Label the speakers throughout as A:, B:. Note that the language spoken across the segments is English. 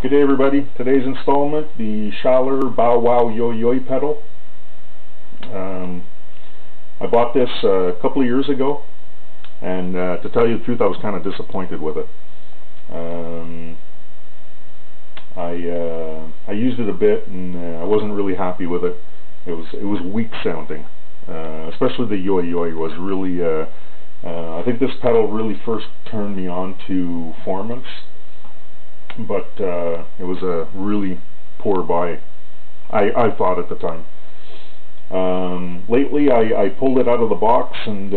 A: Good day, everybody. Today's installment, the Schaller Bow Yoy pedal. I bought this a couple of years ago, and to tell you the truth, I was kind of disappointed with it. I used it a bit, and I wasn't really happy with it. It was weak sounding, especially the Yoy was really. I think this pedal really first turned me on to Formants. But it was a really poor buy, I thought at the time. Lately I pulled it out of the box and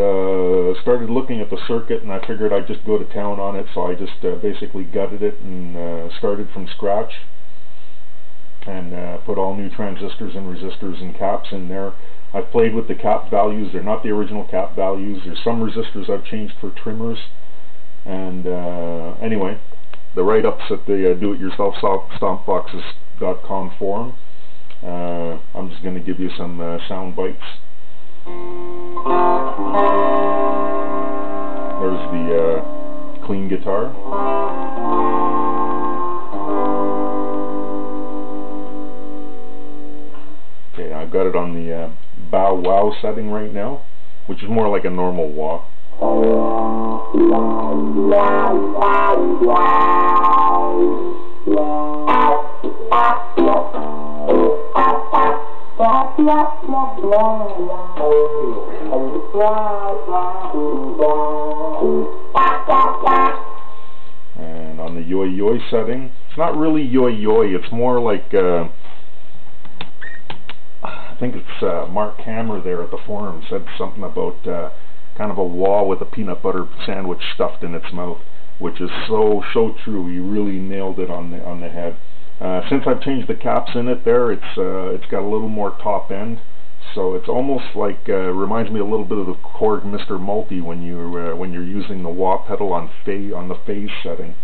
A: started looking at the circuit, and I figured I'd just go to town on it, so I just basically gutted it and started from scratch and put all new transistors and resistors and caps in there. I've played with the cap values. They're not the original cap values. There's some resistors I've changed for trimmers, and anyway, the write-ups at the do-it-yourself-stompboxes.com forum. I'm just going to give you some sound bites. There's the clean guitar. Okay, I've got it on the bow wow setting right now, which is more like a normal wah. And on the yoy setting, it's not really yoy, it's more like I think it's Mark Hammer there at the forum said something about kind of a wah with a peanut butter sandwich stuffed in its mouth, which is so true. You really nailed it on the head. Since I've changed the caps in it there, it's got a little more top end, so it's almost like reminds me a little bit of the Korg Mr. Multi when you're using the wah pedal on the phase setting.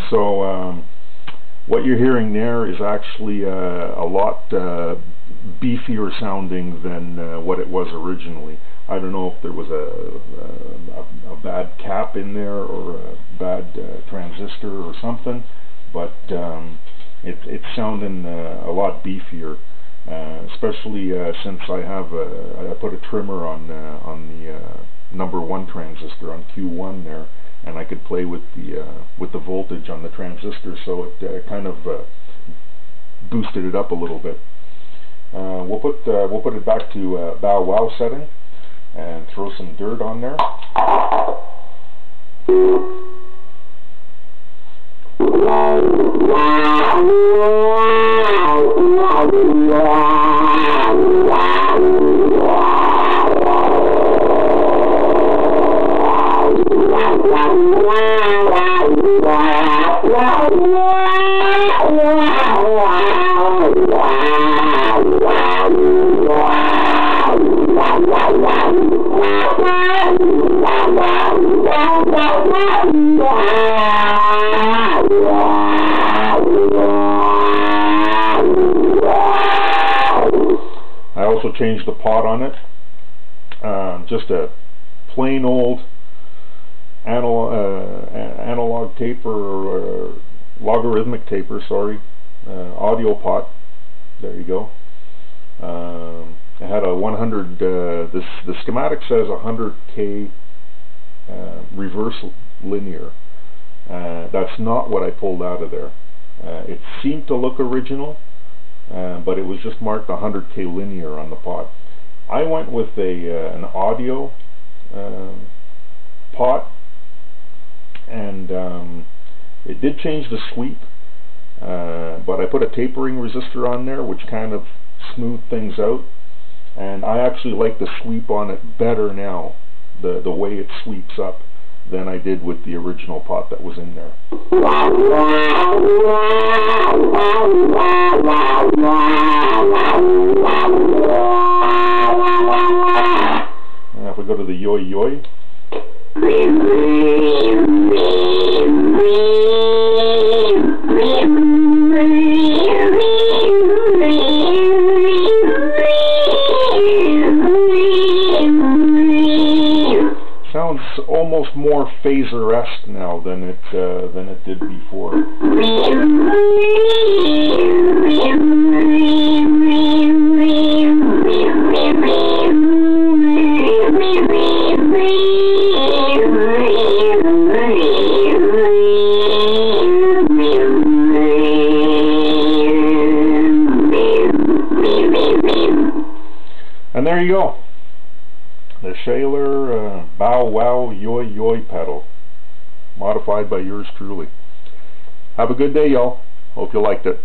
A: So what you're hearing there is actually a lot beefier sounding than what it was originally. I don't know if there was a bad cap in there or a bad transistor or something, but it's sounding a lot beefier, especially since I put a trimmer on the number 1 transistor on Q1 there, and I could play with the voltage on the transistor, so it kind of boosted it up a little bit. We'll put it back to bow wow setting and throw some dirt on there. I also changed the pot on it, just a plain old analog taper, or logarithmic taper, sorry, audio pot. There you go. It had a 100, the schematic says 100K reverse linear. That's not what I pulled out of there. It seemed to look original, but it was just marked 100K linear on the pot. I went with an audio pot, and it did change the sweep, but I put a tapering resistor on there, which kind of smoothed things out, and I actually like the sweep on it better now, the way it sweeps up, than I did with the original pot that was in there. Now if we go to the Yoy Yoy, sounds almost more phaser-esque now than it did before. And there you go. The Schaller Bow Yoy Yoy pedal, modified by yours truly. Have a good day, y'all. Hope you liked it.